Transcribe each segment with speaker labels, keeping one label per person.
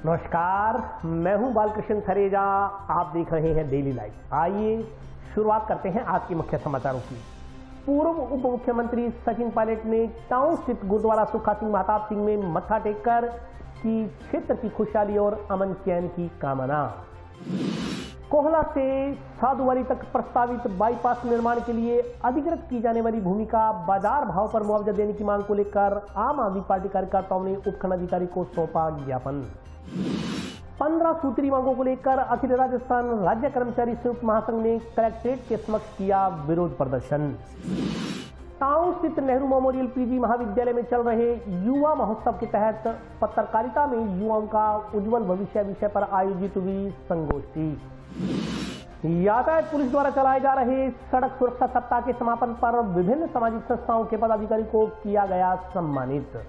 Speaker 1: नमस्कार, मैं हूं बालकृष्ण थरेजा। आप देख रहे हैं डेली लाइव। आइए शुरुआत करते हैं आज के मुख्य समाचारों की। पूर्व उप मुख्यमंत्री सचिन पायलट ने टाउन स्थित गुरुद्वारा सुखा सिंह महताब सिंह में मत्था टेककर की क्षेत्र की खुशहाली और अमन चैन की कामना। कोहला से साधुवाली तक प्रस्तावित बाईपास निर्माण के लिए अधिकृत की जाने वाली भूमि का बाजार भाव पर मुआवजा देने की मांग को लेकर आम आदमी पार्टी कार्यकर्ताओं ने उपखंडाधिकारी को सौंपा ज्ञापन। 15 सूत्री मांगों को लेकर अखिल राजस्थान राज्य कर्मचारी संयुक्त महासंघ ने कलेक्ट्रेट के समक्ष किया विरोध प्रदर्शन। टाउन स्थित नेहरू मेमोरियल पीजी महाविद्यालय में चल रहे युवा महोत्सव के तहत पत्रकारिता में युवाओं का उज्जवल भविष्य विषय पर आयोजित हुई संगोष्ठी। यातायात पुलिस द्वारा चलाए जा रहे सड़क सुरक्षा सप्ताह के समापन पर विभिन्न सामाजिक संस्थाओं के पदाधिकारी को किया गया सम्मानित।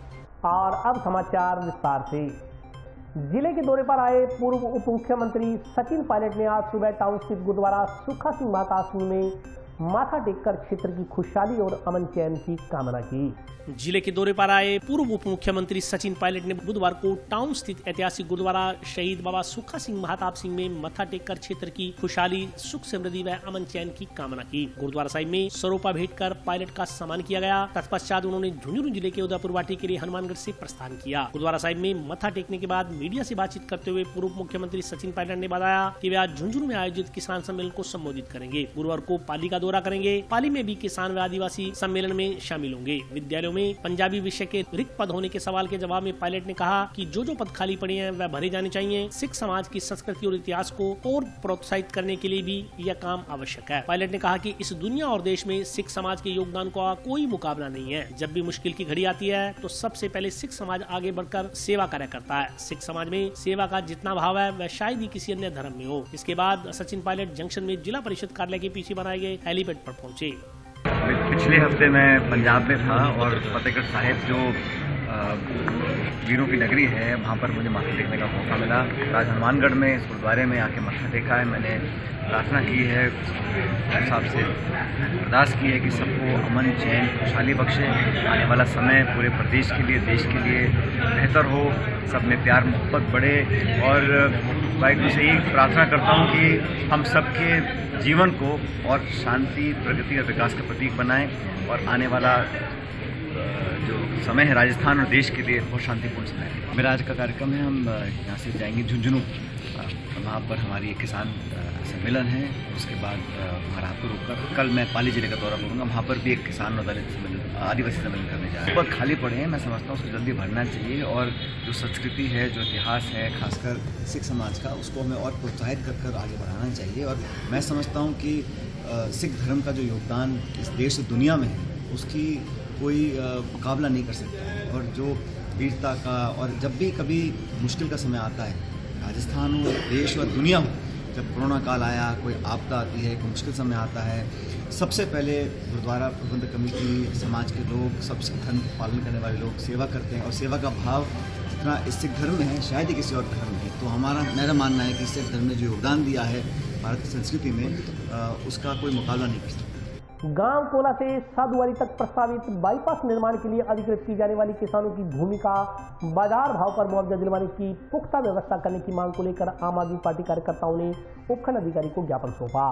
Speaker 1: और अब समाचार विस्तार से। जिले के दौरे पर आए पूर्व उप मुख्यमंत्री सचिन पायलट ने आज सुबह टाउन स्थित गुरुद्वारा सुखा सिंह महताब सिंह में माथा टेककर क्षेत्र की खुशहाली और अमन चैन की कामना की।
Speaker 2: जिले के दौरे पर आए पूर्व उप मुख्यमंत्री सचिन पायलट ने बुधवार को टाउन स्थित ऐतिहासिक गुरुद्वारा शहीद बाबा सुखा सिंह महताब सिंह में मत्था टेककर क्षेत्र की खुशहाली, सुख समृद्धि व अमन चैन की कामना की। गुरुद्वारा साहिब में सरोपा भेंट कर पायलट का सम्मान किया गया। तत्पश्चात उन्होंने झुंझुनू जिले के उदयपुर वाटी के लिए हनुमानगढ़ से प्रस्थान किया। गुरुद्वारा साहिब में मत्था टेकने के बाद मीडिया से बातचीत करते हुए पूर्व मुख्यमंत्री सचिन पायलट ने बताया कि वे आज झुंझुनू में आयोजित किसान सम्मेलन को संबोधित करेंगे। गुरुवार को पाली का दौरा करेंगे। पाली में भी किसान व आदिवासी सम्मेलन में शामिल होंगे। विद्यालयों में पंजाबी विषय के रिक्त पद होने के सवाल के जवाब में पायलट ने कहा कि जो पद खाली पड़े हैं वह भरे जाने चाहिए। सिख समाज की संस्कृति और इतिहास को और प्रोत्साहित करने के लिए भी यह काम आवश्यक है। पायलट ने कहा कि इस दुनिया और देश में सिख समाज के योगदान का कोई मुकाबला नहीं है। जब भी मुश्किल की घड़ी आती है तो सबसे पहले सिख समाज आगे बढ़कर सेवा कार्य करता है। सिख समाज में सेवा का जितना भाव है वह शायद ही किसी अन्य धर्म में हो। इसके बाद सचिन पायलट जंक्शन में जिला परिषद कार्यालय के पीछे बनाए गए हेलीपैड पर पहुंचे।
Speaker 3: पिछले हफ्ते मैं पंजाब में था और फतेहगढ़ साहिब जो वीरों की नगरी है वहाँ पर मुझे माथा टेकने का मौका मिला। आज हनुमानगढ़ में इस गुरुद्वारे में आके मत्था टेका है। मैंने प्रार्थना की है, साहब से अरदास की है कि सबको अमन चैन खुशहाली बख्शे। आने वाला समय पूरे प्रदेश के लिए, देश के लिए बेहतर हो, सब में प्यार मोहब्बत बढ़े। और वाहिगुरू से यही प्रार्थना करता हूँ कि हम सबके जीवन को और शांति, प्रगति और विकास का प्रतीक बनाएं और आने वाला जो समय है राजस्थान और देश के लिए बहुत शांतिपूर्ण समय है। मेरा आज का कार्यक्रम है, हम यहाँ से जाएंगे झुंझुनू। वहाँ पर हमारी एक किसान सम्मेलन है। उसके बाद महाराजपुर होकर कल मैं पाली जिले का दौरा करूँगा। वहाँ पर भी एक किसान और दलित सम्मेलन, आदिवासी सम्मेलन करने जा रहे हैं। पद खाली पड़े हैं, मैं समझता हूँ उसको जल्दी भरना चाहिए। और जो संस्कृति है, जो इतिहास है, खासकर सिख समाज का, उसको हमें और प्रोत्साहित कर आगे बढ़ाना चाहिए। और मैं समझता हूँ कि सिख धर्म का जो योगदान इस देश और दुनिया में है उसकी कोई मुकाबला नहीं कर सकता है। और जो वीरता का, और जब भी कभी मुश्किल का समय आता है, राजस्थान हो, देश हो, दुनिया हो, जब कोरोना काल आया, कोई आपदा आती है, कोई मुश्किल समय आता है, सबसे पहले गुरुद्वारा प्रबंधक कमेटी, समाज के लोग, सब सिख धर्म पालन करने वाले लोग सेवा करते हैं। और सेवा का भाव जितना इस सिख धर्म में है शायद ही किसी और धर्म में है। तो मेरा मानना है कि सिख धर्म ने जो योगदान दिया है भारत की संस्कृति में, उसका कोई मुकाबला नहीं कर सकता।
Speaker 1: गांव कोला से साधुवाली तक प्रस्तावित बाईपास निर्माण के लिए अधिकृत की जाने वाली किसानों की भूमि का बाजार भाव पर मुआवजा दिलवाने की पुख्ता व्यवस्था करने की मांग को लेकर आम आदमी पार्टी कार्यकर्ताओं ने उपखंड अधिकारी को ज्ञापन सौंपा।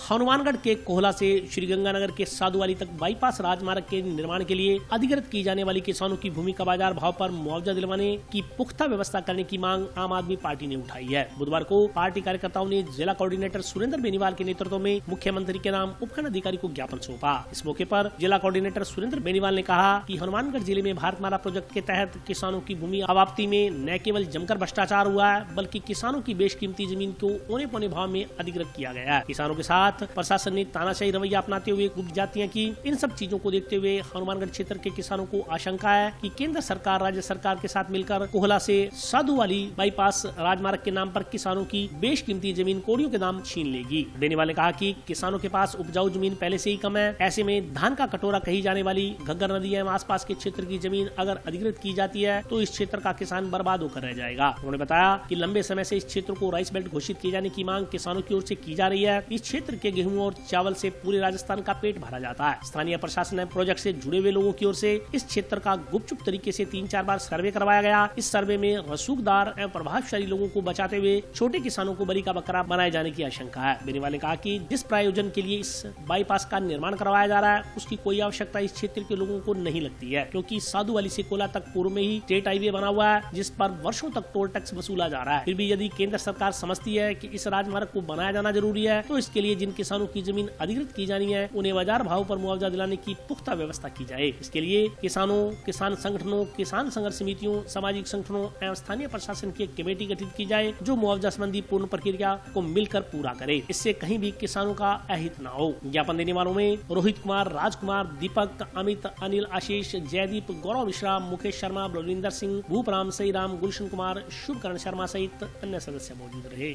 Speaker 2: हनुमानगढ़ के कोहला से श्रीगंगानगर के साधुवाली तक बाईपास राजमार्ग के निर्माण के लिए अधिकृत की जाने वाली किसानों की भूमि का बाजार भाव पर मुआवजा दिलवाने की पुख्ता व्यवस्था करने की मांग आम आदमी पार्टी ने उठाई है। बुधवार को पार्टी कार्यकर्ताओं ने जिला कोऑर्डिनेटर सुरेंद्र बेनीवाल के नेतृत्व में मुख्यमंत्री के नाम उपखंड अधिकारी को ज्ञापन सौंपा। इस मौके पर जिला कोऑर्डिनेटर सुरेंद्र बेनीवाल ने कहा कि हनुमानगढ़ जिले में भारतमाला प्रोजेक्ट के तहत किसानों की भूमि अवाप्ति में न केवल जमकर भ्रष्टाचार हुआ है, बल्कि किसानों की बेशकीमती जमीन को औने पौने भाव में अधिकृत किया गया है। किसानों के साथ प्रशासन ने तानाशाही रवैया अपनाते हुए गुप्त जातियां की। इन सब चीजों को देखते हुए हनुमानगढ़ क्षेत्र के किसानों को आशंका है कि केंद्र सरकार राज्य सरकार के साथ मिलकर कोहला से साधुवाली बाईपास राजमार्ग के नाम पर किसानों की बेशकीमती जमीन कोड़ियों के दाम छीन लेगी। बेनीवाल ने कहा कि किसानों के पास उपजाऊ जमीन पहले से ही कम है। ऐसे में धान का कटोरा कही जाने वाली घग्गर नदी एवं आसपास के क्षेत्र की जमीन अगर अधिकृत की जाती है तो इस क्षेत्र का किसान बर्बाद होकर रह जाएगा। उन्होंने बताया कि लंबे समय से इस क्षेत्र को राइस बेल्ट घोषित किए जाने की मांग किसानों की ओर से की जा रही है। इस क्षेत्र के गेहूं और चावल से पूरे राजस्थान का पेट भरा जाता है। स्थानीय प्रशासन ने प्रोजेक्ट से जुड़े हुए लोगों की ओर से इस क्षेत्र का गुपचुप तरीके से 3-4 बार सर्वे करवाया गया। इस सर्वे में रसूखदार एवं प्रभावशाली लोगों को बचाते हुए छोटे किसानों को बलि का बकरा बनाए जाने की आशंका है। बेनीवाल ने कहा कि जिस प्रायोजन के लिए इस बाईपास का निर्माण करवाया जा रहा है उसकी कोई आवश्यकता इस क्षेत्र के लोगों को नहीं लगती है, क्योंकि साधुवाली से कोला तक पूर्व में ही स्टेट हाईवे बना हुआ है जिस पर वर्षों तक टोल टैक्स वसूला जा रहा है। फिर भी यदि केंद्र सरकार समझती है कि इस राजमार्ग को बनाया जाना जरूरी है तो इसके लिए जिन किसानों की जमीन अधिकृत की जानी है उन्हें बाजार भाव पर मुआवजा दिलाने की पुख्ता व्यवस्था की जाए। इसके लिए किसानों, किसान संगठनों, किसान संघर्ष समितियों, सामाजिक संगठनों एवं स्थानीय प्रशासन की एक कमेटी गठित की जाए जो मुआवजा संबंधी पूर्ण प्रक्रिया को मिलकर पूरा करे। इससे कहीं भी किसानों का अहित न हो। ज्ञापन देने वालों में रोहित कुमार, राजकुमार, दीपक, अमित, अनिल, आशीष, जयदीप, गौरव मिश्रा, मुकेश शर्मा, बलविंदर सिंह, भूपराम, सईराम, गुलशन कुमार, शुभकरण शर्मा सहित अन्य सदस्य मौजूद रहे।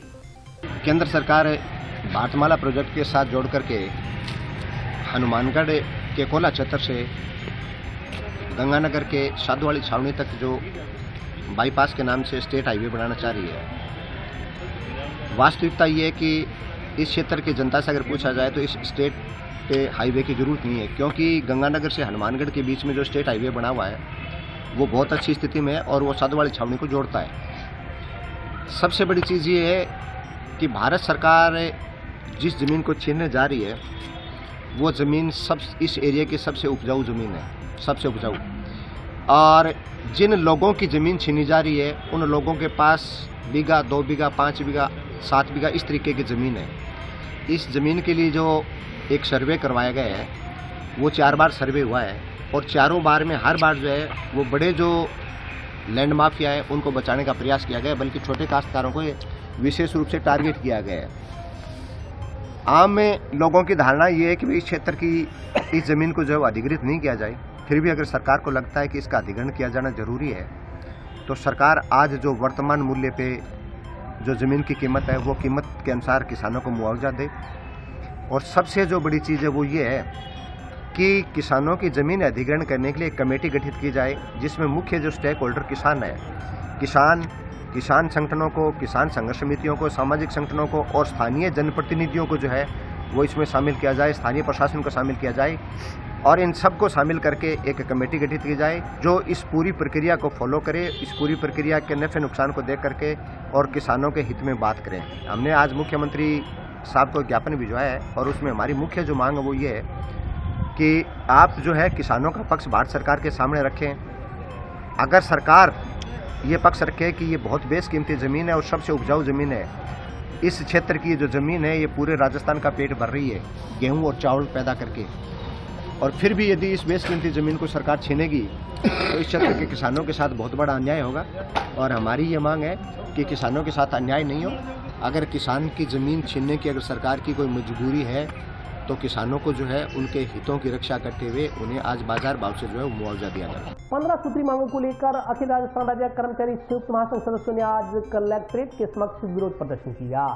Speaker 4: केंद्र सरकार भारतमाला प्रोजेक्ट के साथ जोड़ करके हनुमानगढ़ के कोला क्षेत्र से गंगानगर के साधुवाली छावनी तक जो बाईपास के नाम से स्टेट हाईवे बनाना चाह रही है। वास्तविकता ये है कि इस क्षेत्र की जनता से अगर पूछा जाए तो इस स्टेट पे हाईवे की ज़रूरत नहीं है, क्योंकि गंगानगर से हनुमानगढ़ के बीच में जो स्टेट हाईवे बना हुआ है वो बहुत अच्छी स्थिति में है और वो साधुवाली छावनी को जोड़ता है। सबसे बड़ी चीज़ ये है कि भारत सरकार जिस ज़मीन को छीनने जा रही है वो ज़मीन इस एरिया की सबसे उपजाऊ ज़मीन है, सबसे उपजाऊ। और जिन लोगों की ज़मीन छीनी जा रही है उन लोगों के पास बीघा, 2 बीघा, 5 बीघा, 7 बीघा इस तरीके की ज़मीन है। इस ज़मीन के लिए जो एक सर्वे करवाया गया है वो 4 बार सर्वे हुआ है और चारों बार में हर बार जो है वो बड़े जो लैंड माफिया है उनको बचाने का प्रयास किया गया है, बल्कि छोटे काश्तकारों को विशेष रूप से टारगेट किया गया है। आम में लोगों की धारणा ये है कि इस क्षेत्र की इस ज़मीन को जो अधिग्रहित नहीं किया जाए, फिर भी अगर सरकार को लगता है कि इसका अधिग्रहण किया जाना जरूरी है तो सरकार आज जो वर्तमान मूल्य पे जो ज़मीन की कीमत है वो कीमत के अनुसार किसानों को मुआवजा दे। और सबसे जो बड़ी चीज़ है वो ये है कि किसानों की ज़मीन अधिग्रहण करने के लिए एक कमेटी गठित की जाए जिसमें मुख्य जो स्टेक होल्डर किसान है, किसान संगठनों को, किसान संघर्ष समितियों को, सामाजिक संगठनों को और स्थानीय जनप्रतिनिधियों को जो है वो इसमें शामिल किया जाए, स्थानीय प्रशासन को शामिल किया जाए और इन सबको शामिल करके एक कमेटी गठित की जाए जो इस पूरी प्रक्रिया को फॉलो करे, इस पूरी प्रक्रिया के नफ़े नुकसान को देख करके और किसानों के हित में बात करें। हमने आज मुख्यमंत्री साहब को ज्ञापन भिजवाया है और उसमें हमारी मुख्य जो मांग है वो ये है कि आप जो है किसानों का पक्ष भारत सरकार के सामने रखें। अगर सरकार ये पक्ष रखे कि ये बहुत बेशकीमती ज़मीन है और सबसे उपजाऊ ज़मीन है, इस क्षेत्र की जो ज़मीन है ये पूरे राजस्थान का पेट भर रही है गेहूं और चावल पैदा करके, और फिर भी यदि इस बेशकीमती ज़मीन को सरकार छीनेगी तो इस क्षेत्र के किसानों के साथ बहुत बड़ा अन्याय होगा। और हमारी ये मांग है कि किसानों के साथ अन्याय नहीं हो। अगर किसान की ज़मीन छीनने की अगर सरकार की कोई मजबूरी है तो किसानों को जो है उनके हितों की रक्षा करते हुए उन्हें आज बाजार भाव से जो है मुआवजा दिया जाए।
Speaker 1: 15 सूत्री मांगों को लेकर अखिल राजस्थान राज्य कर्मचारी संयुक्त महासंघ सदस्यों ने आज कलेक्ट्रेट के समक्ष विरोध प्रदर्शन किया।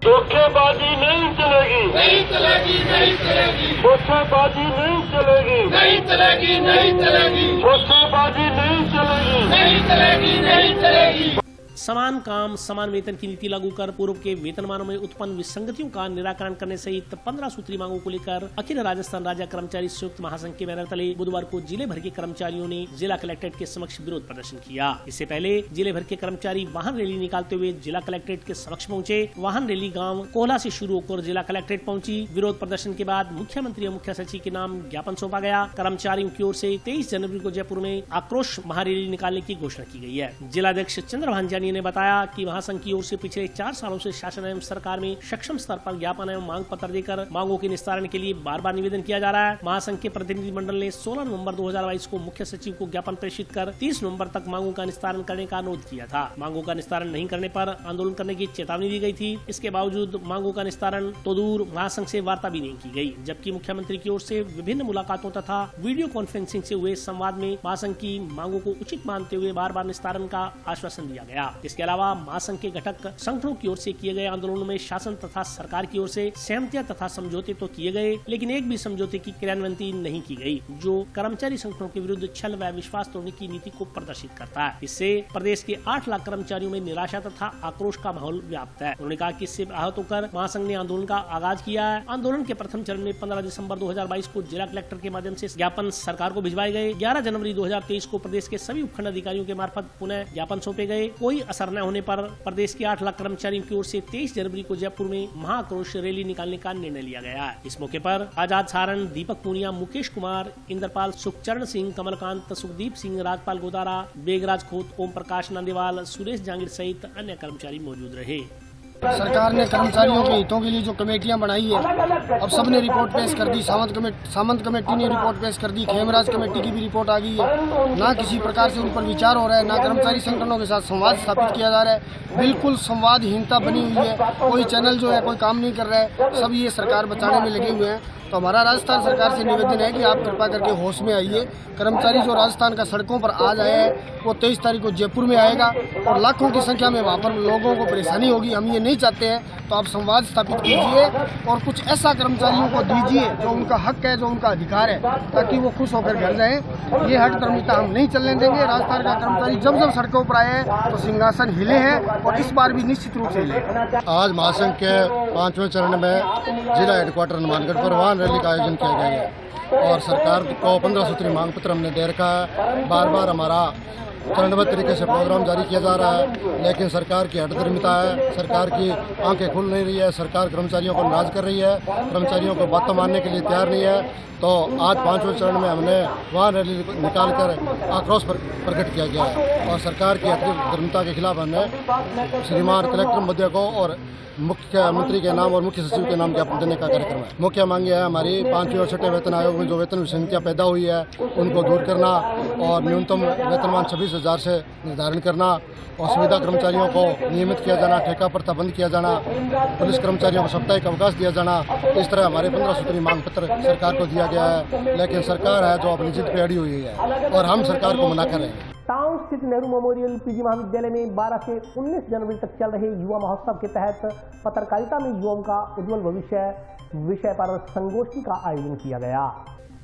Speaker 5: धोखेबाजी नहीं चलेगी, नहीं चलेगी, नहीं चलेगी। धोखेबाजी नहीं चलेगी, नहीं चलेगी, नहीं चलेगी। धोखेबाजी नहीं चलेगी, नहीं चलेगी, नहीं चलेगी।
Speaker 2: समान काम समान वेतन की नीति लागू कर पूर्व के वेतनमानों में उत्पन्न विसंगतियों का निराकरण करने सहित 15 सूत्री मांगों को लेकर अखिल राजस्थान राज्य कर्मचारी संयुक्त महासंघ के बैनर तले बुधवार को जिले भर के कर्मचारियों ने जिला कलेक्ट्रेट के समक्ष विरोध प्रदर्शन किया। इससे पहले जिले भर के कर्मचारी वाहन रैली निकालते हुए जिला कलेक्ट्रेट के समक्ष पहुंचे। वाहन रैली गाँव कोला से शुरू होकर जिला कलेक्ट्रेट पहुंची। विरोध प्रदर्शन के बाद मुख्यमंत्री और मुख्य सचिव के नाम ज्ञापन सौंपा गया। कर्मचारियों की ओर से 23 जनवरी को जयपुर में आक्रोश महारैली निकालने की घोषणा की गई है। जिलाध्यक्ष चंद्रभान जानी ने बताया कि महासंघ की ओर से पिछले 4 सालों से शासन एवं सरकार में सक्षम स्तर पर ज्ञापन एवं मांग पत्र देकर मांगों के निस्तारण के लिए बार बार निवेदन किया जा रहा है। महासंघ के प्रतिनिधि मंडल ने 16 नवंबर 2022 को मुख्य सचिव को ज्ञापन प्रेषित कर 30 नवंबर तक मांगों का निस्तारण करने का अनुरोध किया था। मांगों का निस्तारण नहीं करने पर आंदोलन करने की चेतावनी दी गई थी। इसके बावजूद मांगों का निस्तारण तो दूर महासंघ से वार्ता भी नहीं की गई, जबकि मुख्यमंत्री की ओर से विभिन्न मुलाकातों तथा वीडियो कॉन्फ्रेंसिंग से हुए संवाद में महासंघ की मांगों को उचित मानते हुए बार बार निस्तारण का आश्वासन दिया गया। इसके अलावा महासंघ के घटक संगठनों की ओर से किए गए आंदोलनों में शासन तथा सरकार की ओर से सहमतियां तथा समझौते तो किए गए, लेकिन एक भी समझौते की क्रियान्वयन नहीं की गई, जो कर्मचारी संगठनों के विरुद्ध छल व विश्वास तोड़ने की नीति को प्रदर्शित करता है। इससे प्रदेश के 8 लाख कर्मचारियों में निराशा तथा आक्रोश का माहौल व्याप्त है। उन्होंने कहा कि इससे आहत होकर महासंघ ने आंदोलन का आगाज किया है। आंदोलन के प्रथम चरण में 15 दिसंबर 2022 को जिला कलेक्टर के माध्यम से ज्ञापन सरकार को भिजवाए गए। 11 जनवरी 2023 को प्रदेश के सभी उपखंड अधिकारियों के मार्फत पुनः ज्ञापन सौंपे गए। कोई असर न होने पर प्रदेश के 8 लाख कर्मचारियों की ओर से 23 जनवरी को जयपुर में महाआक्रोश रैली निकालने का निर्णय लिया गया है। इस मौके पर आजाद सारण, दीपक पूनिया, मुकेश कुमार, इंद्रपाल, सुखचरण सिंह, कमलकांत, सुखदीप सिंह, राजपाल गोदारा, बेगराज खोत, ओम प्रकाश नंदेवाल, सुरेश जांगिड़ सहित अन्य कर्मचारी मौजूद रहे।
Speaker 6: सरकार ने कर्मचारियों के हितों के लिए जो कमेटियां बनाई है, अब सबने रिपोर्ट पेश कर दी। सामंत कमेटी ने रिपोर्ट पेश कर दी, खेमराज कमेटी की भी रिपोर्ट आ गई है। ना किसी प्रकार से उन पर विचार हो रहा है, ना कर्मचारी संगठनों के साथ संवाद स्थापित किया जा रहा है। बिल्कुल संवादहीनता बनी हुई है। कोई चैनल जो है कोई काम नहीं कर रहा है, सब ये सरकार बचाने में लगे हुए हैं। तो हमारा राजस्थान सरकार से निवेदन है कि आप कृपा करके होश में आइए। कर्मचारी जो राजस्थान का सड़कों पर आज आया है, वो 23 तारीख को जयपुर में आएगा और लाखों की संख्या में वहाँ पर लोगों को परेशानी होगी। हम ये नहीं चाहते हैं। तो आप संवाद स्थापित कीजिए और कुछ ऐसा कर्मचारियों को दीजिए जो उनका हक है, जो उनका अधिकार है, ताकि वो खुश होकर घर जाएं। ये हट धर्मिता हम नहीं चलने देंगे। राजस्थान का कर्मचारी जब जब सड़कों पर आए तो सिंहासन हिले हैं और इस बार भी निश्चित रूप से हिले।
Speaker 7: आज महासंघ के 5वें चरण में जिला हेडक्वार्टर हनुमानगढ़ पर वाहन रैली का आयोजन किया गया है और सरकार को 15 सूत्री मांग पत्र हमने दे रखा है। बार बार हमारा चरणबद्ध तरीके से प्रोग्राम जारी किया जा रहा है, लेकिन सरकार की हठधर्मिता है। सरकार की आंखें खुल नहीं रही है। सरकार कर्मचारियों को नाराज कर रही है, कर्मचारियों को बातें मानने के लिए तैयार नहीं है। तो आज 5वें चरण में हमने वाहन रैली निकालकर आक्रोश प्रकट किया गया है और सरकार की हठधर्मिता के खिलाफ हमने श्रीमान कलेक्टर महोदय को और मुख्यमंत्री के नाम और मुख्य सचिव के नाम ज्ञापन देने का कार्यक्रम है। मुख्य मांग है हमारी 5वें और 6वें वेतन आयोग में जो वेतन विसंगतियाँ पैदा हुई है उनको दूर करना और न्यूनतम वेतनमान 26,000 से निर्धारण करना और संविदा कर्मचारियों को नियमित किया जाना, ठेका प्रथा बंद किया जाना, पुलिस कर्मचारियों को साप्ताहिक अवकाश दिया जाना। इस तरह हमारे 15 सूत्री मांग पत्र सरकार को दिया गया है, लेकिन सरकार है जो अपनी जिद पे अड़ी हुई है और हम सरकार को मना कर रहे हैं।
Speaker 1: टाउन स्थित नेहरू मेमोरियल पीजी महाविद्यालय में 12 से 19 जनवरी तक चल रहे युवा महोत्सव के तहत पत्रकारिता में युवाओं का उज्जवल भविष्य विषय पर संगोष्ठी का आयोजन किया गया।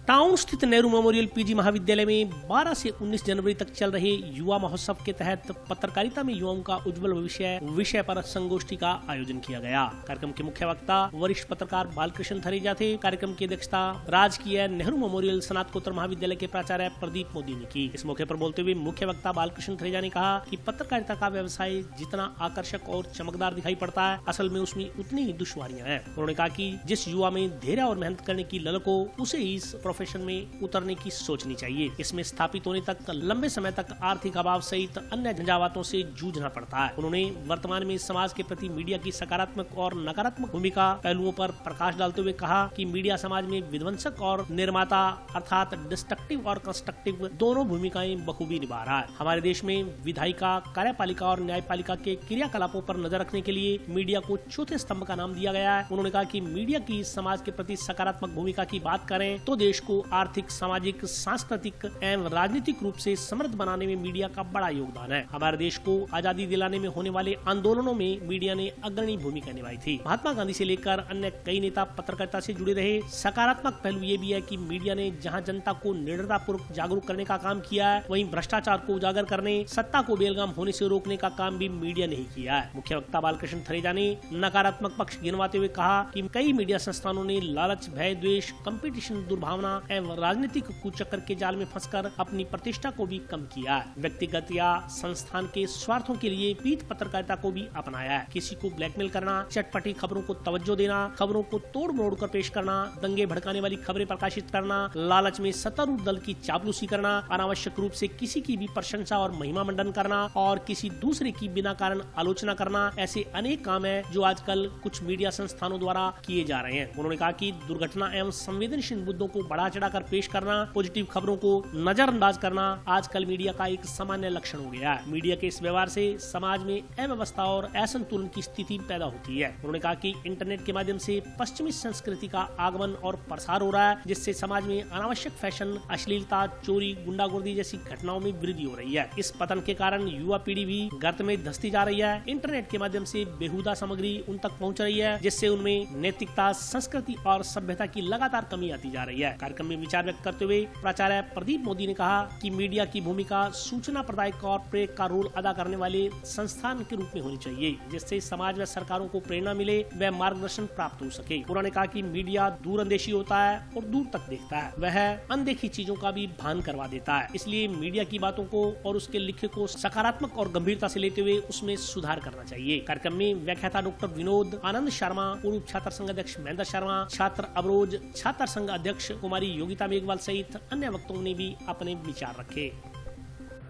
Speaker 2: टाउन स्थित नेहरू मेमोरियल पीजी महाविद्यालय में 12 से 19 जनवरी तक चल रहे युवा महोत्सव के तहत पत्रकारिता में युवाओं का उज्जवल भविष्य विषय पर संगोष्ठी का आयोजन किया गया। कार्यक्रम के मुख्य वक्ता वरिष्ठ पत्रकार बालकृष्ण थरेजा थे। कार्यक्रम की अध्यक्षता राजकीय नेहरू मेमोरियल स्नातकोत्तर महाविद्यालय के प्राचार्य प्रदीप मोदी ने की। इस मौके पर बोलते हुए मुख्य वक्ता बालकृष्ण थरेजा ने कहा कि पत्रकारिता का व्यवसाय जितना आकर्षक और चमकदार दिखाई पड़ता है, असल में उसमें उतनी ही दुश्वारियां हैं। उन्होंने कहा कि जिस युवा में धैर्य और मेहनत करने की ललक हो, उसे इस प्रोफेशन में उतरने की सोचनी चाहिए। इसमें स्थापित होने तक लंबे समय तक आर्थिक अभाव सहित अन्य झंझावातों से जूझना पड़ता है। उन्होंने वर्तमान में समाज के प्रति मीडिया की सकारात्मक और नकारात्मक भूमिका पहलुओं पर प्रकाश डालते हुए कहा कि मीडिया समाज में विध्वंसक और निर्माता अर्थात डिस्ट्रक्टिव और कंस्ट्रक्टिव दोनों भूमिकाएं बखूबी निभा रहा है। हमारे देश में विधायिका, कार्यपालिका और न्यायपालिका के क्रियाकलापों पर नजर रखने के लिए मीडिया को चौथे स्तंभ का नाम दिया गया है। उन्होंने कहा कि मीडिया की समाज के प्रति सकारात्मक भूमिका की बात करें तो देश को आर्थिक, सामाजिक, सांस्कृतिक एवं राजनीतिक रूप से समृद्ध बनाने में मीडिया का बड़ा योगदान है। हमारे देश को आजादी दिलाने में होने वाले आंदोलनों में मीडिया ने अग्रणी भूमिका निभाई थी। महात्मा गांधी से लेकर अन्य कई नेता पत्रकारिता से जुड़े रहे। सकारात्मक पहलू ये भी है कि मीडिया ने जहां जनता को निडरतापूर्वक जागरूक करने का काम किया है, वहीं भ्रष्टाचार को उजागर करने, सत्ता को बेलगाम होने से रोकने का काम भी मीडिया ने ही किया है। मुख्य वक्ता बालकृष्ण थरेजा ने नकारात्मक पक्ष गिनवाते हुए कहा कि कई मीडिया संस्थानों ने लालच, भय, द्वेष, कंपटीशन, दुर्भावना एवं राजनीतिक कुचक्कर के जाल में फंसकर अपनी प्रतिष्ठा को भी कम किया है। व्यक्तिगत या संस्थान के स्वार्थों के लिए पीठ पत्रकारिता को भी अपनाया है। किसी को ब्लैकमेल करना, चटपटी खबरों को तवज्जो देना, खबरों को तोड़ मोड़ कर पेश करना, दंगे भड़काने वाली खबरें प्रकाशित करना, लालच में सत्तारूढ़ दल की चापलूसी करना, अनावश्यक रूप से किसी की भी प्रशंसा और महिमा मंडन करना और किसी दूसरे की बिना कारण आलोचना करना, ऐसे अनेक काम है जो आजकल कुछ मीडिया संस्थानों द्वारा किए जा रहे हैं। उन्होंने कहा कि दुर्घटना एवं संवेदनशील मुद्दों को बढ़ावा बढ़ा चढ़ाकर पेश करना, पॉजिटिव खबरों को नजरअंदाज करना आजकल मीडिया का एक सामान्य लक्षण हो गया है। मीडिया के इस व्यवहार से समाज में अव्यवस्था और असंतुलन की स्थिति पैदा होती है। उन्होंने कहा कि इंटरनेट के माध्यम से पश्चिमी संस्कृति का आगमन और प्रसार हो रहा है, जिससे समाज में अनावश्यक फैशन, अश्लीलता, चोरी, गुंडागर्दी जैसी घटनाओं में वृद्धि हो रही है। इस पतन के कारण युवा पीढ़ी भी गर्त में धंसती जा रही है। इंटरनेट के माध्यम से बेहुदा सामग्री उन तक पहुंच रही है, जिससे उनमें नैतिकता, संस्कृति और सभ्यता की लगातार कमी आती जा रही है। कार्यक्रम में विचार व्यक्त करते हुए प्राचार्य प्रदीप मोदी ने कहा कि मीडिया की भूमिका सूचना प्रदायक और प्रेरक का रोल अदा करने वाले संस्थान के रूप में होनी चाहिए, जिससे समाज व सरकारों को प्रेरणा मिले व मार्गदर्शन प्राप्त हो सके। उन्होंने कहा कि मीडिया दूरंदेशी होता है और दूर तक देखता है, वह अनदेखी चीजों का भी भान करवा देता है। इसलिए मीडिया की बातों को और उसके लिखे को सकारात्मक और गंभीरता से लेते हुए उसमें सुधार करना चाहिए। कार्यक्रम में व्याख्याता डॉक्टर विनोद आनंद शर्मा, पूर्व छात्र संघ अध्यक्ष महेंद्र शर्मा, छात्र अवरोज छात्र संघ अध्यक्ष कुमारी योगिता मेघवाल सहित अन्य वक्ताओं ने भी अपने विचार रखे।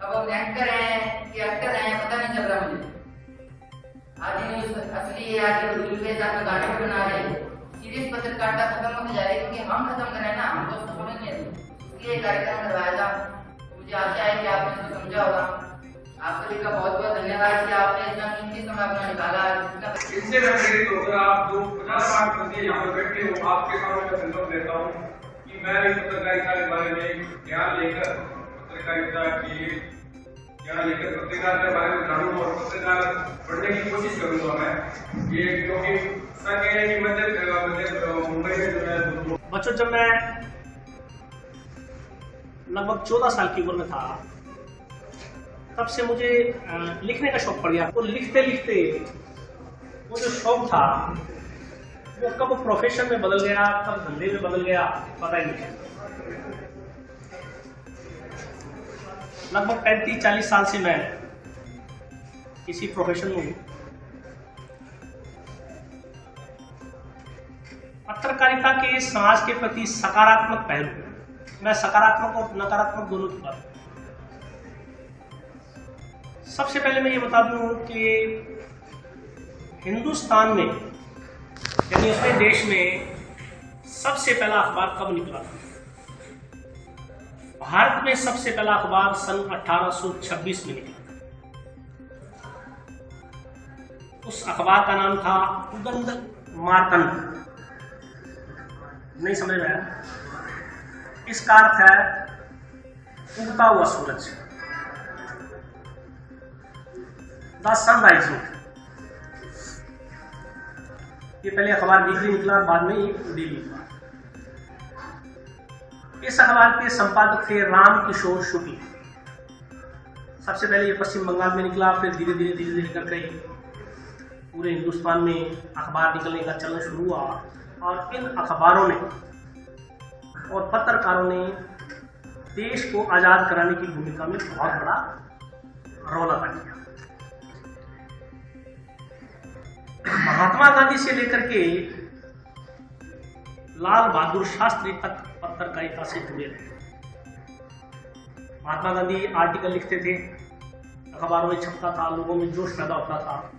Speaker 8: अब हम एंकर हैं कि एक्टर हैं पता नहीं चल रहा मुझे। आधी न्यूज असली है, आधी दूसरे साथ गाने बना रहे हैं। सीरीज पत्रकारिता खत्म होती जा रही है, क्योंकि हम खत्म करें ना, हमको समझ नहीं आती। इसलिए कार्यक्रम करवाया था। मुझे आशा है कि आपने इसको समझा होगा। आप सभी का बहुत बहुत धन्यवाद कि आपने इतना कीमती समय अपना निकाला।
Speaker 9: इससे मैं प्रेरित होकर आप जो 50 बच्चे यहाँ पर बैठे हो, आपके सामने मैं संकल्प लेता हूँ कि मैं भी पत्रकारिता के बारे में ज्ञान लेकर पत्रकारिता के बारे में जानूंगा और पत्रकार बनने की कोशिश करूंगा मैं। ये क्योंकि सच है कि मुंबई में जो है
Speaker 2: बच्चों, जब मैं लगभग 14 साल की उम्र में था, तब से मुझे लिखने का शौक पड़ गया। तो लिखते लिखते वो जो शौक था वो कब प्रोफेशन में बदल गया, कब धंधे में बदल गया, पता ही नहीं। लगभग 35-40 साल से मैं इसी प्रोफेशन में हूँ। पत्रकारिता के समाज के प्रति सकारात्मक पहलू, मैं सकारात्मक और नकारात्मक दोनों की बात। सबसे पहले मैं ये बता दूं कि हिंदुस्तान में, यानी अपने देश में सबसे पहला अखबार कब निकला था? भारत में सबसे पहला अखबार सन 1826 में निकला था। उस अखबार का नाम था उदंड मार्तंड। नहीं समझ में आया? इसका अर्थ है उगता हुआ सूरज, द सनराइजिंग। ये पहले अखबार वीकली निकला, बाद में ये डेली निकला। इस अखबार के संपादक थे राम किशोर शुक्ल। सबसे पहले ये पश्चिम बंगाल में निकला, फिर धीरे धीरे करके पूरे हिंदुस्तान में अखबार निकलने का चलन शुरू हुआ। और इन अखबारों ने और पत्रकारों ने देश को आजाद कराने की भूमिका में बहुत बड़ा रोल अदा किया। महात्मा गांधी से लेकर के लाल बहादुर शास्त्री तक पत्रकारिता से जुड़े रहे। महात्मा गांधी आर्टिकल लिखते थे, अखबारों में छपता था, लोगों में जोश पैदा होता था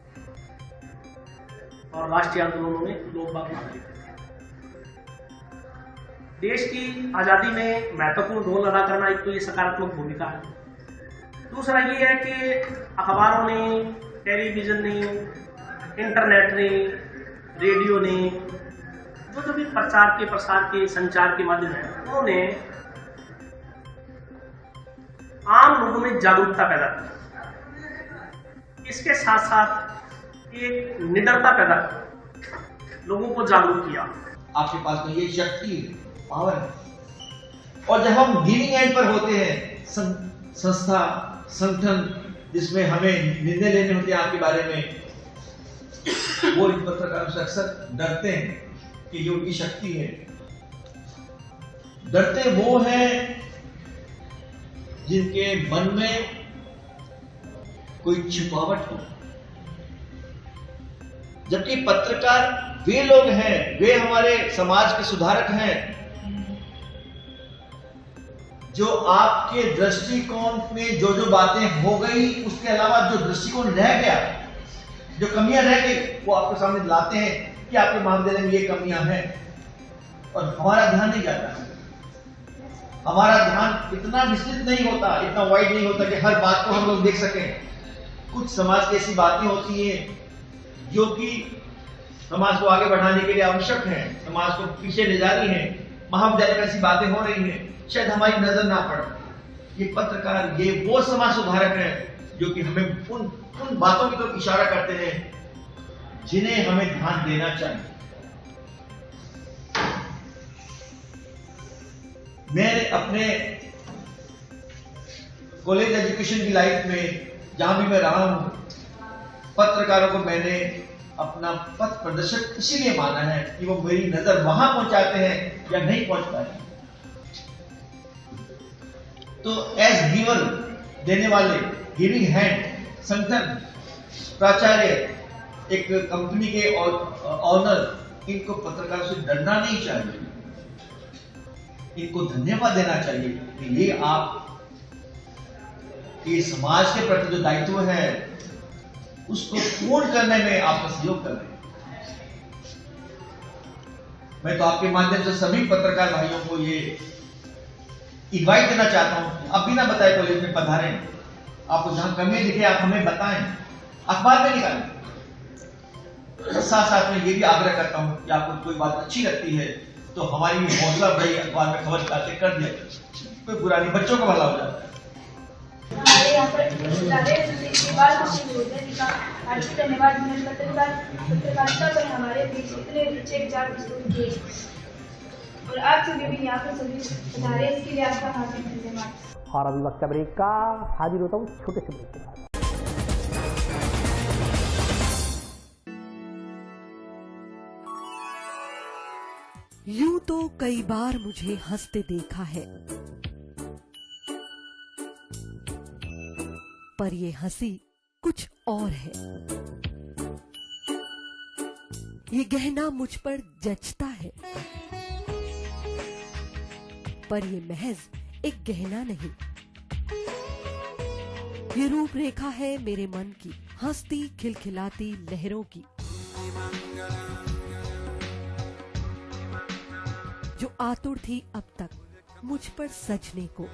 Speaker 2: और राष्ट्रीय आंदोलनों में लोग भाग लेते थे। देश की आजादी में महत्वपूर्ण रोल अदा करना एक तो ये सकारात्मक भूमिका है। दूसरा ये है कि अखबारों ने, टेलीविजन ने, इंटरनेट ने, रेडियो ने, जो भी प्रचार के, प्रसार के, संचार के माध्यम है, उन्होंने आम लोगों में जागरूकता पैदा की। इसके साथ साथ एक निडरता पैदा की, लोगों को जागरूक किया।
Speaker 10: आपके पास में ये शक्ति है, पावर है। और जब हम लीडिंग एंड पर होते हैं, संस्था, संगठन जिसमें हमें निर्णय लेने होते हैं आपके बारे में, वो इन पत्रकारों से अक्सर डरते हैं कि ये उनकी शक्ति है। डरते वो हैं जिनके मन में कोई छिपावट हो। जबकि पत्रकार वे लोग हैं, वे हमारे समाज के सुधारक हैं, जो आपके दृष्टिकोण में जो बातें हो गई, उसके अलावा जो दृष्टिकोण रह गया, जो कमियां रह गई, वो आपके सामने लाते हैं कि आपके महाविद्यालय में ये कमियां हैं और हमारा ध्यान नहीं जाता। हमारा ध्यान इतना विस्तृत नहीं होता, इतना वाइड नहीं होता कि हर बात को हम लोग देख सकें। कुछ समाज की ऐसी बातें होती हैं जो कि समाज को आगे बढ़ाने के लिए आवश्यक है, समाज को पीछे ले जा रही है। महाविद्यालय में ऐसी बातें हो रही हैं, शायद हमारी नजर ना पड़े। ये पत्रकार, ये वो समाज सुधारक हैं जो कि हमें उन बातों की तरफ इशारा करते हैं जिन्हें हमें ध्यान देना चाहिए। मैंने अपने कॉलेज एजुकेशन की लाइफ में जहां भी मैं रहा हूं, पत्रकारों को मैंने अपना पथ प्रदर्शक इसीलिए माना है कि वो मेरी नजर वहां पहुंचाते हैं या नहीं पहुंच पाते। तो एज गिवर, देने वाले, गिविंग हैंड, संगठन, प्राचार्य, एक कंपनी के ऑनर, इनको पत्रकारों से डरना नहीं चाहिए, इनको धन्यवाद देना चाहिए कि ये आप ये समाज के प्रति जो दायित्व है उसको पूर्ण करने में आपका सहयोग कर रहे हैं। मैं तो आपके माध्यम से सभी पत्रकार भाइयों को ये इनवाइट देना चाहता हूं, आप बिना बताए कॉलेज में पधारें, आपको जहां कमी दिखे आप हमें बताएं, अखबार में निकालें। साथ साथ में ये भी आग्रह करता हूं कि आपको कोई बात अच्छी लगती है तो हमारी हौसला बढ़ी, अखबार में खबर निकाल कर दिया, कोई बुरा नहीं, बच्चों का भला हो जाता है।
Speaker 11: हमारे यहाँ पर हार्दिक धन्यवाद। पत्रकारिता पर हमारे बीच इतने अच्छे विचार प्रस्तुत किए और आप सभी भी यहाँ पर सभी पधारे, इसके लिए आपका हार्दिक धन्यवाद।
Speaker 1: और अभी वक्त ब्रेक का, हाजिर होता हूँ छोटे से ब्रेक के बाद।
Speaker 12: यूं तो कई बार मुझे हंसते देखा है, पर ये हंसी कुछ और है। ये गहना मुझ पर जचता है, पर ये महज एक गहना नहीं, ये रूपरेखा है मेरे मन की, हंसती खिलखिलाती लहरों की, जो आतुर थी अब तक मुझ पर सजने को।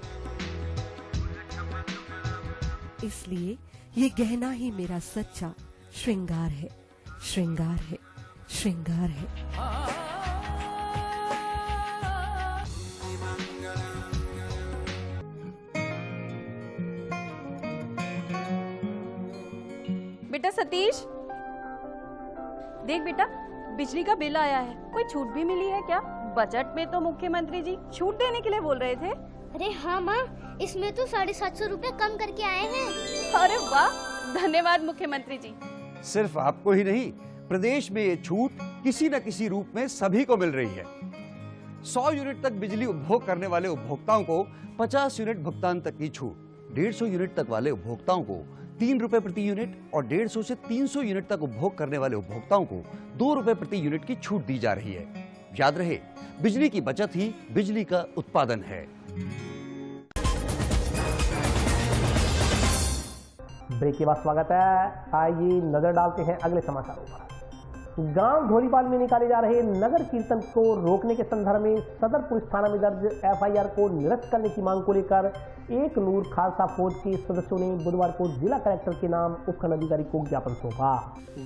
Speaker 12: इसलिए ये गहना ही मेरा सच्चा श्रृंगार है, श्रृंगार है, श्रृंगार है।
Speaker 13: बेटा सतीश, देख बेटा, बिजली का बिल आया है, कोई छूट भी मिली है क्या? बजट में तो मुख्यमंत्री जी छूट देने के लिए बोल रहे थे।
Speaker 14: अरे हाँ माँ, इसमें तो 750 रुपए कम करके आए हैं।
Speaker 13: अरे वाह, धन्यवाद मुख्यमंत्री जी।
Speaker 15: सिर्फ आपको ही नहीं, प्रदेश में ये छूट किसी न किसी रूप में सभी को मिल रही है। 100 यूनिट तक बिजली उपभोग करने वाले उपभोक्ताओं को 50 यूनिट भुगतान तक की छूट, 150 यूनिट तक वाले उपभोक्ताओं को 3 रुपए प्रति यूनिट और 150 से 300 यूनिट तक उपभोग करने वाले उपभोक्ताओं को 2 रुपए प्रति यूनिट की छूट दी जा रही है। याद रहे, बिजली की बचत ही बिजली का उत्पादन है।
Speaker 1: ब्रेक के बाद स्वागत है। आइए नजर डालते हैं अगले समाचारों पर। गांव धोलीपाल में निकाले जा रहे नगर कीर्तन को रोकने के संदर्भ में सदर पुलिस थाना में दर्ज एफआईआर को निरस्त करने की मांग को लेकर एक नूर खालसा फौज के सदस्यों ने बुधवार को जिला कलेक्टर के नाम उपखंड अधिकारी को ज्ञापन सौंपा।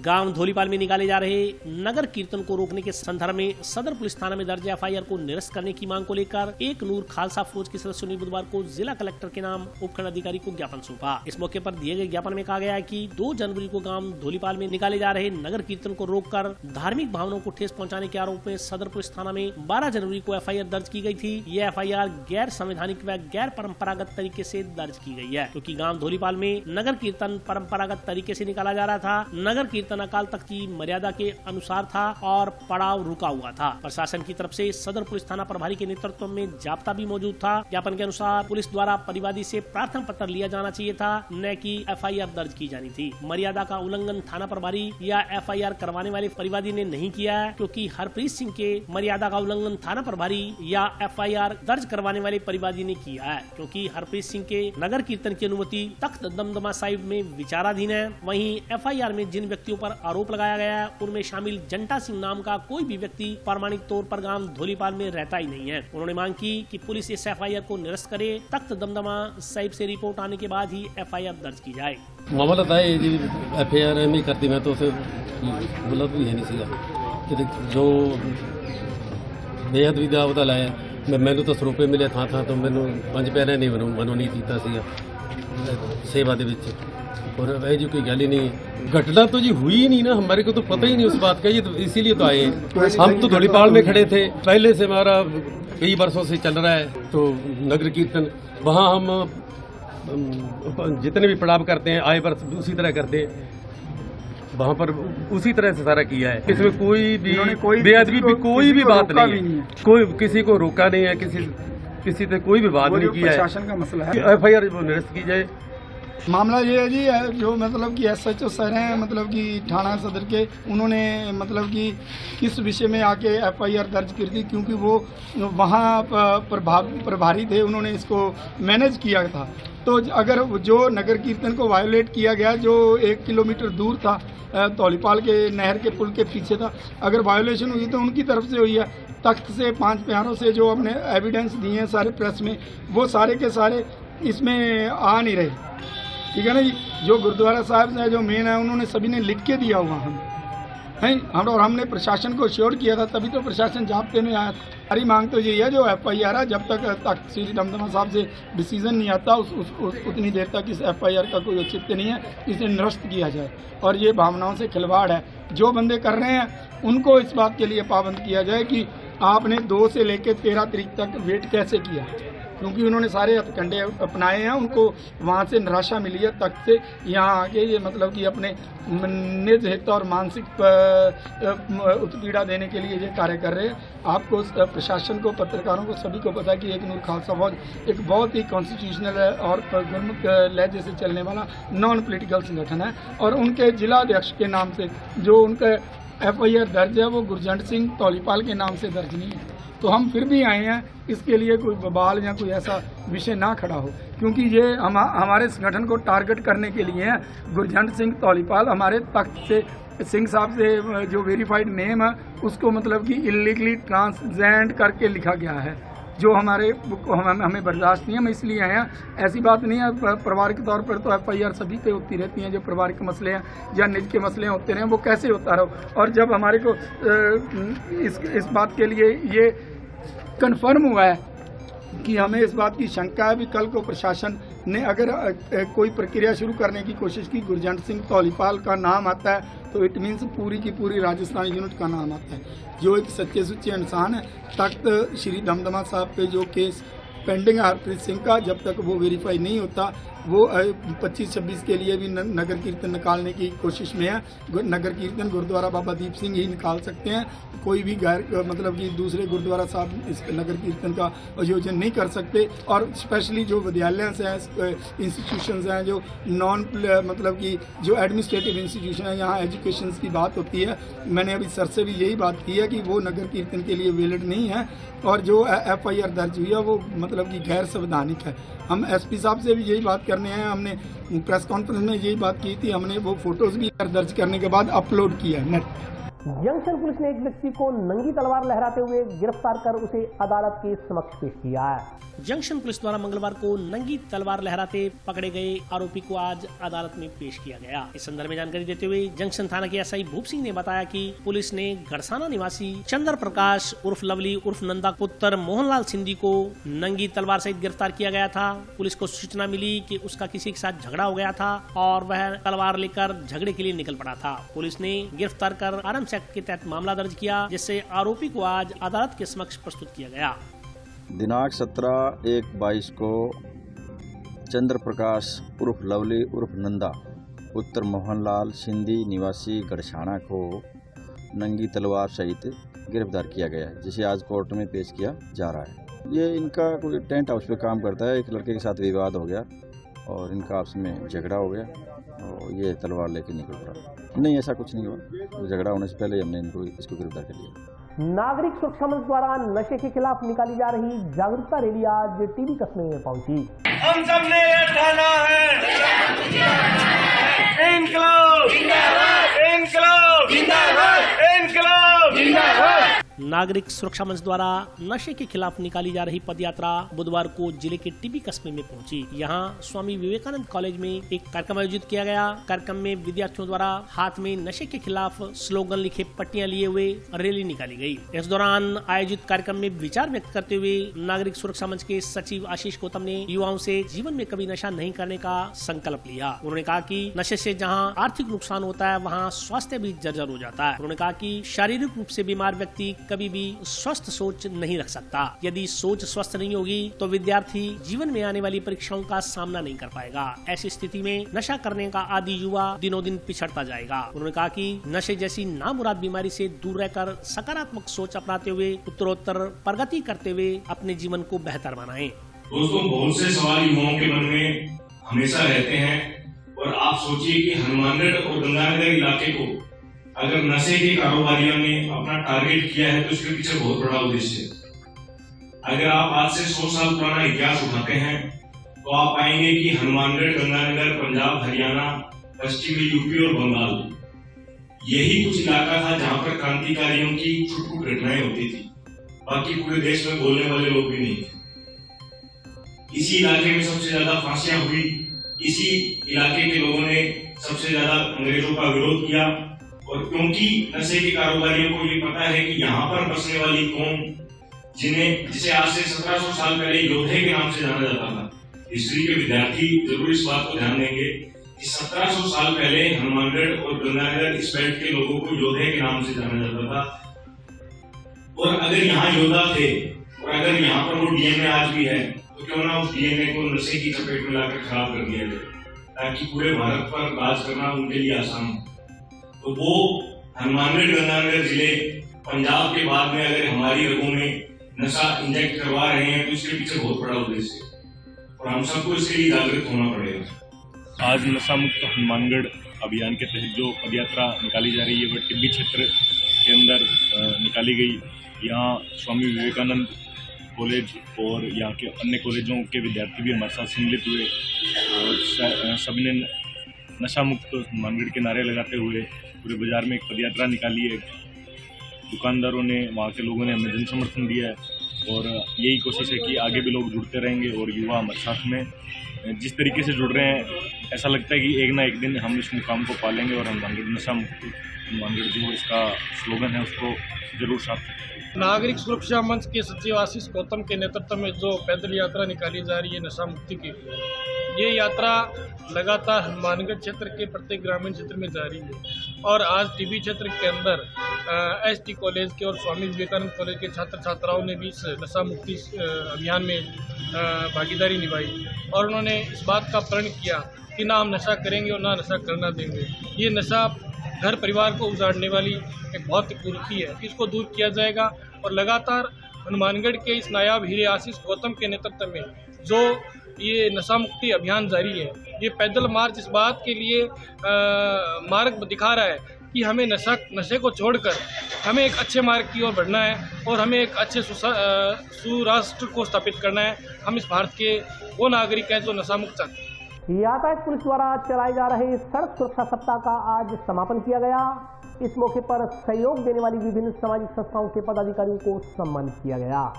Speaker 2: गांव धोलीपाल में निकाले जा रहे नगर कीर्तन को रोकने के संदर्भ में सदर पुलिस थाना में दर्ज एफआईआर को निरस्त करने की मांग को लेकर एक नूर खालसा फौज के सदस्यों ने बुधवार को जिला कलेक्टर के नाम उपखंड अधिकारी को ज्ञापन सौंपा। इस मौके पर दिए गए ज्ञापन में कहा गया है कि 2 जनवरी को गांव धोलीपाल में निकाले जा रहे नगर कीर्तन को रोककर धार्मिक भावनाओं को ठेस पहुंचाने के आरोप में सदर पुलिस थाना में 12 जनवरी को एफआईआर दर्ज की गई थी। यह एफआईआर गैर संवैधानिक व गैर परंपरागत तरीके से दर्ज की गई है, क्योंकि गांव धोलीपाल में नगर कीर्तन परंपरागत तरीके से निकाला जा रहा था। नगर कीर्तन अकाल तख्त की मर्यादा के अनुसार था और पड़ाव रुका हुआ था। प्रशासन की तरफ से सदर पुलिस थाना प्रभारी के नेतृत्व में जाब्ता भी मौजूद था। ज्ञापन के अनुसार पुलिस द्वारा परिवादी से प्रार्थना पत्र लिया जाना चाहिए था, न कि एफआईआर दर्ज की जानी थी। मर्यादा का उल्लंघन थाना प्रभारी या एफआईआर करवाने वाले परिवादी ने नहीं किया है, क्योंकि हरप्रीत सिंह के मर्यादा का उल्लंघन थाना प्रभारी या FIR दर्ज करवाने वाले परिवादी ने किया है, क्योंकि हरप्रीत सिंह के नगर कीर्तन की अनुमति तख्त दमदमा साहिब में विचाराधीन है। वहीं FIR में जिन व्यक्तियों पर आरोप लगाया गया है उनमें शामिल जंटा सिंह नाम का कोई भी व्यक्ति प्रामाणिक तौर पर गांव धोलीपाल में रहता ही नहीं है। उन्होंने मांग की कि पुलिस इस FIR को निरस्त करे, तख्त दमदमा साहिब से रिपोर्ट आने के बाद ही FIR दर्ज की जाए।
Speaker 16: मामला था ये जी FIR नहीं करती, मैं तो उसे बोला भी है नहीं सीधा जो बेहद विधा ਉਹਦਾ ਲਾਇਆ ਮੈਨੂੰ ਤਾਂ ਸਰੂਪੇ ਮਿਲੇ ਥਾਂ ਤੋਂ ਮੈਨੂੰ 5 ਪੈਰੇ ਨਹੀਂ ਮਨੋਂ ਨਹੀਂ ਕੀਤਾ ਸੀਗਾ सेवा ਦੇ ਵਿੱਚ और वह जी कोई गल ही नहीं, घटना तो जी हुई ही नहीं ना, हमारे को तो पता ही नहीं उस बात का, ये तो इसीलिए तो आए हैं। हम तो धोलीपाल में खड़े थे, पहले से हमारा कई वर्षों से चल रहा है तो नगर कीर्तन, वहाँ हम जितने भी पड़ाव करते हैं आए वर्ष उसी तरह करते हैं, वहाँ पर उसी तरह से सारा किया है। इसमें कोई भी बेअदबी भी कोई भी बात नहीं है, कोई किसी को रोका नहीं है, किसी से कोई भी बात नहीं किया है।
Speaker 17: प्रशासन का मसला है,
Speaker 16: FIR निरस्त की जाए।
Speaker 17: मामला ये है जी जो मतलब कि SHO सर हैं मतलब कि थाना सदर के, उन्होंने मतलब कि किस विषय में आके FIR दर्ज की थी, क्योंकि वो वहाँ प्रभारी थे, उन्होंने इसको मैनेज किया था। तो अगर जो नगर कीर्तन को वायोलेट किया गया जो 1 किलोमीटर दूर था, धौलीपाल के नहर के पुल के पीछे था, अगर वायोलेशन हुई तो उनकी तरफ से हुई है। तख्त से 5 प्यारों से जो अपने एविडेंस दिए हैं सारे प्रेस में, वो सारे के सारे इसमें आ नहीं रहे, ठीक है ना जी। जो गुरुद्वारा साहब से जो मेन है उन्होंने सभी ने लिख के दिया हुआ हम और हमने प्रशासन को श्योर किया था, तभी तो प्रशासन जाब्ते में आया था। हमारी मांग तो यही है जो FIR है, जब तक तख्त श्री दमदमा साहब से डिसीजन नहीं आता उतनी देर तक इस FIR का कोई औचित्य नहीं है, इसे निरस्त किया जाए। और ये भावनाओं से खिलवाड़ है, जो बंदे कर रहे हैं उनको इस बात के लिए पाबंद किया जाए कि आपने 2 से लेकर 13 तारीख तक वेट कैसे किया, क्योंकि उन्होंने सारे हथकंडे अपनाए हैं, उनको वहाँ से निराशा मिली है, तख्त से यहाँ आके ये मतलब कि अपने निज हित और मानसिक उत्पीड़ा देने के लिए ये कार्य कर रहे हैं। आपको प्रशासन को, पत्रकारों को, सभी को पता है कि एक नूर खालसा फौज एक बहुत ही कॉन्स्टिट्यूशनल और गुरमुख लहजे से चलने वाला नॉन पॉलिटिकल संगठन है, और उनके जिला अध्यक्ष के नाम से जो उनका FIR दर्ज है वो गुरजंट सिंह धौलीपाल के नाम से दर्ज नहीं है। तो हम फिर भी आए हैं, इसके लिए कोई बवाल या कोई ऐसा विषय ना खड़ा हो, क्योंकि ये हमारे संगठन को टारगेट करने के लिए है। गुरजंट सिंह धौलीपाल हमारे तख्त से सिंह साहब से जो वेरीफाइड नेम है उसको मतलब कि इलीगली ट्रांसजेंड करके लिखा गया है, जो हमें बर्दाश्त नहीं है। हम इसलिए आए हैं, ऐसी बात नहीं है, परिवार के तौर पर तो FIR सभी पे होती रहती हैं, जो पारिवारिक मसले हैं या निज के मसले होते रहे वो कैसे होता रहो। और जब हमारे को इस बात के लिए ये कन्फर्म हुआ है कि हमें इस बात की शंका है भी कल को प्रशासन ने अगर कोई प्रक्रिया शुरू करने की कोशिश की, गुरजंट सिंह धौलीपाल का नाम आता है तो इट मीन्स पूरी की पूरी राजस्थान यूनिट का नाम आता है, जो एक सच्चे सुच्चे इंसान है। तख्त श्री दमदमा साहब पे जो केस पेंडिंग है हरप्रीत सिंह का, जब तक वो वेरीफाई नहीं होता वो 25-26 के लिए भी नगर कीर्तन निकालने की कोशिश में है। नगर कीर्तन गुरुद्वारा बाबा दीप सिंह ही निकाल सकते हैं, कोई भी गैर मतलब कि दूसरे गुरुद्वारा साहब इस नगर कीर्तन का आयोजन नहीं कर सकते। और स्पेशली जो विद्यालय हैं, इंस्टीट्यूशंस हैं, जो नॉन मतलब कि जो एडमिनिस्ट्रेटिव इंस्टीट्यूशन है, यहाँ एजुकेशन की बात होती है। मैंने अभी सर से भी यही बात की है कि वो नगर कीर्तन के लिए वैलिड नहीं है, और जो FIR दर्ज हुई है वो मतलब कि गैर संवैधानिक है। हम SP साहब से भी यही बात करने हैं, हमने प्रेस कॉन्फ्रेंस में यही बात की थी, हमने वो फोटोज भी दर्ज करने के बाद अपलोड किया नेट।
Speaker 1: जंक्शन पुलिस ने एक व्यक्ति को नंगी तलवार लहराते हुए गिरफ्तार कर उसे अदालत के समक्ष पेश किया है।
Speaker 2: जंक्शन पुलिस द्वारा मंगलवार को नंगी तलवार लहराते पकड़े गए आरोपी को आज अदालत में पेश किया गया। इस संदर्भ में जानकारी देते हुए जंक्शन थाना के SI भूप सिंह ने बताया कि पुलिस ने गड़साना निवासी चंद्र प्रकाश उर्फ लवली उर्फ नंदा पुत्र मोहनलाल सिंधी को नंगी तलवार सहित गिरफ्तार किया गया था। पुलिस को सूचना मिली कि उसका किसी के साथ झगड़ा हो गया था और वह तलवार लेकर झगड़े के लिए निकल पड़ा था। पुलिस ने गिरफ्तार कर आर्म्स एक्ट के तहत मामला दर्ज किया, जिससे आरोपी को आज अदालत के समक्ष प्रस्तुत किया गया।
Speaker 18: दिनांक 17/1/22 को चंद्र प्रकाश उर्फ लवली उर्फ नंदा पुत्र मोहनलाल सिंधी निवासी गड़साना को नंगी तलवार सहित गिरफ्तार किया गया है, जिसे आज कोर्ट में पेश किया जा रहा है। ये इनका कोई टेंट हाउस पे काम करता है, एक लड़के के साथ विवाद हो गया और इनका आपस में झगड़ा हो गया ये तलवार लेके निकल पड़ा। नहीं, ऐसा कुछ नहीं हुआ। झगड़ा होने से पहले हमने इसको गिरफ्तार कर लिया।
Speaker 1: नागरिक सुरक्षा मंच द्वारा नशे के खिलाफ निकाली जा रही जागरूकता रैली आज टीबी कस्बे में पहुंची।
Speaker 5: हम सब ने ठाना है, इनकलाब जिंदाबाद, इनकलाब जिंदाबाद, इनकलाब जिंदाबाद।
Speaker 2: नागरिक सुरक्षा मंच द्वारा नशे के खिलाफ निकाली जा रही पदयात्रा बुधवार को जिले के टीबी कस्बे में पहुंची। यहां स्वामी विवेकानंद कॉलेज में एक कार्यक्रम आयोजित किया गया। कार्यक्रम में विद्यार्थियों द्वारा हाथ में नशे के खिलाफ स्लोगन लिखे पट्टियां लिए हुए रैली निकाली गई। इस दौरान आयोजित कार्यक्रम में विचार व्यक्त करते हुए नागरिक सुरक्षा मंच के सचिव आशीष गौतम ने युवाओं से जीवन में कभी नशा नहीं करने का संकल्प लिया। उन्होंने कहा कि नशे से जहाँ आर्थिक नुकसान होता है वहाँ स्वास्थ्य भी जर्जर हो जाता है। उन्होंने कहा कि शारीरिक रूप से बीमार व्यक्ति कभी भी स्वस्थ सोच नहीं रख सकता। यदि सोच स्वस्थ नहीं होगी तो विद्यार्थी जीवन में आने वाली परीक्षाओं का सामना नहीं कर पाएगा। ऐसी स्थिति में नशा करने का आदी युवा दिनों दिन पिछड़ता जाएगा। उन्होंने कहा कि नशे जैसी नामुराद बीमारी से दूर रहकर सकारात्मक सोच अपनाते हुए उत्तरोत्तर प्रगति करते हुए अपने जीवन को बेहतर बनाएं।
Speaker 19: दोस्तों, बहुत से सवाल युवाओं के मन में हमेशा रहते हैं और आप सोचिए कि हनुमानगढ़ और गंगानगर इलाके को अगर नशे के कारोबारियों ने अपना टारगेट किया है तो इसके पीछे बहुत बड़ा उद्देश्य है। अगर आप आज से 100 साल पुराना इतिहास उठाते हैं तो आप पाएंगे कि हनुमानगढ़, गंगानगर, पंजाब, हरियाणा, पश्चिमी यूपी और बंगाल यही कुछ इलाका था जहां पर क्रांतिकारियों की छुटपुट घटनाएं होती थी। बाकी पूरे देश में बोलने वाले लोग भी नहीं थे। इसी इलाके में सबसे ज्यादा फांसियां हुई। इसी इलाके के लोगों ने सबसे ज्यादा अंग्रेजों का विरोध किया। और क्योंकि नशे के कारोबारियों को ये पता है कि यहाँ पर बसने वाली कौम जिसे आज से 1700 साल पहले योद्धे के नाम से जाना जाता था, हिस्ट्री के विद्यार्थी जरूर इस बात को ध्यान देंगे कि 1700 साल पहले हनुमानगढ़ और गंगानगर इस बेल्ट के लोगों को योद्धे के नाम से जाना जाता था। और अगर यहाँ योद्धा थे और अगर यहाँ पर वो डीएनए आज भी है तो क्यों ना उस डीएनए को नशे की चपेट में लाकर खराब कर दिया जाए ताकि पूरे भारत पर राज करना उनके लिए आसान हो। तो वो हनुमानगढ़, गंगानगर जिले पंजाब के बाद में अगर हमारी रगों में नशा इंजेक्ट करवा रहे हैं तो इसके पीछे बहुत बड़ा उद्देश्य है और हम सबको इसके लिए जागरूक होना पड़ेगा।
Speaker 20: आज नशा मुक्त हनुमानगढ़ अभियान के तहत जो पदयात्रा निकाली जा रही है वह टिब्बी क्षेत्र के अंदर निकाली गई। यहाँ स्वामी विवेकानंद कॉलेज और यहाँ के अन्य कॉलेजों के विद्यार्थी भी हमारे साथ सम्मिलित हुए और सबने नशा मुक्त हनुमानगढ़ के नारे लगाते हुए पूरे बाजार में एक पदयात्रा निकाली है। दुकानदारों ने, वहाँ के लोगों ने हमें जन समर्थन दिया है और यही कोशिश है कि आगे भी लोग जुड़ते रहेंगे और युवा हमारे साथ में जिस तरीके से जुड़ रहे हैं ऐसा लगता है कि एक ना एक दिन हम इस मुकाम को पालेंगे और हनुमानगढ़ नशा मुक्त हनुमानगढ़ जो इसका स्लोगन है उसको जरूर साथ।
Speaker 17: नागरिक सुरक्षा मंच के सचिव आशीष गौतम के नेतृत्व में जो पैदल यात्रा निकाली जा रही है नशा मुक्ति की, ये यात्रा लगातार हनुमानगढ़ क्षेत्र के प्रत्येक ग्रामीण क्षेत्र में जारी है और आज टीबी क्षेत्र के अंदर एसटी कॉलेज के और स्वामी विवेकानंद कॉलेज के छात्र छात्राओं ने भी इस नशा मुक्ति अभियान में भागीदारी निभाई और उन्होंने इस बात का प्रण किया कि ना हम नशा करेंगे और ना नशा करना देंगे। ये नशा घर परिवार को उजाड़ने वाली एक बहुत ही कुरीति है, इसको दूर किया जाएगा और लगातार हनुमानगढ़ के इस नायाब हीरे आशीष गौतम के नेतृत्व में जो ये नशा मुक्ति अभियान जारी है, ये पैदल मार्च इस बात के लिए मार्ग दिखा रहा है कि हमें नशे को छोड़कर हमें एक अच्छे मार्ग की ओर बढ़ना है और हमें एक अच्छे सुराष्ट्र को स्थापित करना है। हम इस भारत के वो नागरिक हैं जो नशा मुक्त चाहते हैं।
Speaker 1: यातायात पुलिस द्वारा चलाए जा रहे सड़क सुरक्षा सप्ताह का आज समापन किया गया। इस मौके पर सहयोग देने वाली विभिन्न सामाजिक संस्थाओं के पदाधिकारियों को सम्मानित किया गया।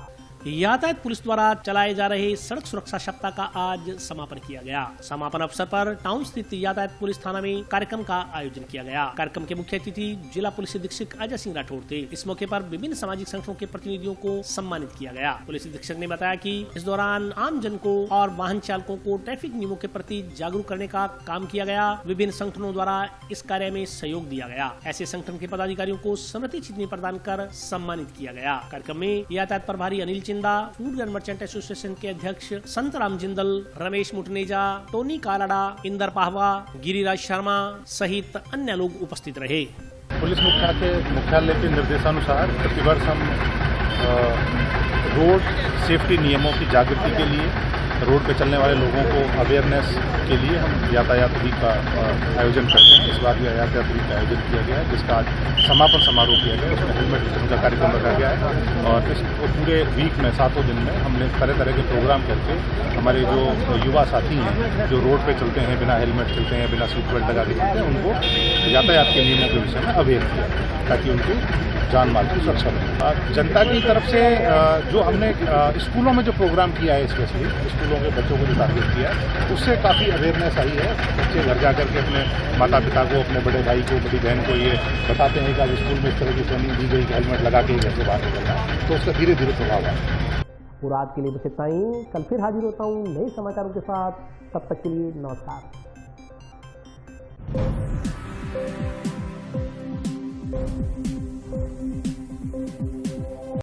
Speaker 2: यातायात पुलिस द्वारा चलाए जा रहे सड़क सुरक्षा सप्ताह का आज समापन किया गया। समापन अवसर पर टाउन स्थित यातायात पुलिस थाना में कार्यक्रम का आयोजन किया गया। कार्यक्रम के मुख्य अतिथि जिला पुलिस अधीक्षक अजय सिंह राठौड़ थे। इस मौके पर विभिन्न सामाजिक संगठनों के प्रतिनिधियों को सम्मानित किया गया। पुलिस अधीक्षक ने बताया कि इस दौरान आम जन को और वाहन चालकों को ट्रैफिक नियमों के प्रति जागरूक करने का काम किया गया। विभिन्न संगठनों द्वारा इस कार्य में सहयोग दिया गया। ऐसे संगठन के पदाधिकारियों को स्मृति चिन्ह प्रदान कर सम्मानित किया गया। कार्यक्रम में यातायात प्रभारी Anil Chinda, food and merchant association के अध्यक्ष संतराम जिंदल, रमेश मुटनेजा, टोनी कालाडा, इंदर पाहवा, गिरिराज शर्मा सहित अन्य लोग उपस्थित रहे।
Speaker 21: पुलिस मुख्यालय के निर्देशानुसार प्रतिवर्ष हम रोड सेफ्टी नियमों की जागृति के लिए रोड पे चलने वाले लोगों को अवेयरनेस के लिए हम यातायात वीक का आयोजन करते हैं। इस बार भी यातायात वीक का आयोजन किया गया है, जिसका आज समापन समारोह किया गया है। उसमें हेलमेट वितरण का कार्यक्रम रखा गया है और इस पूरे वीक में 7 दिन में हमने तरह तरह के प्रोग्राम करके हमारे जो युवा साथी हैं जो रोड पे चलते हैं, बिना हेलमेट चलते हैं, बिना सीट बेल्ट लगा के चलते हैं, उनको यातायात के नियमों के विषय में अवेयर किया ताकि उनकी जान माल की सुरक्षा रहे। जनता की तरफ से जो हमने स्कूलों में जो प्रोग्राम किया है, स्पेशली स्कूलों के बच्चों को जो टारगेट किया है, उससे काफ़ी अवेयरनेस आई है। बच्चे घर जा करके अपने माता पिता को, अपने बड़े भाई को, बड़ी बहन को ये बताते हैं कि आज स्कूल में इस तरह की ट्रेनिंग दी गई कि हेलमेट लगा के घर से बाहर निकलना है, तो उसका धीरे धीरे प्रभाव आया।
Speaker 1: और आज के लिए बस इतना ही। कल फिर हाजिर होता हूँ नए समाचारों के साथ। तब तक के लिए नमस्कार।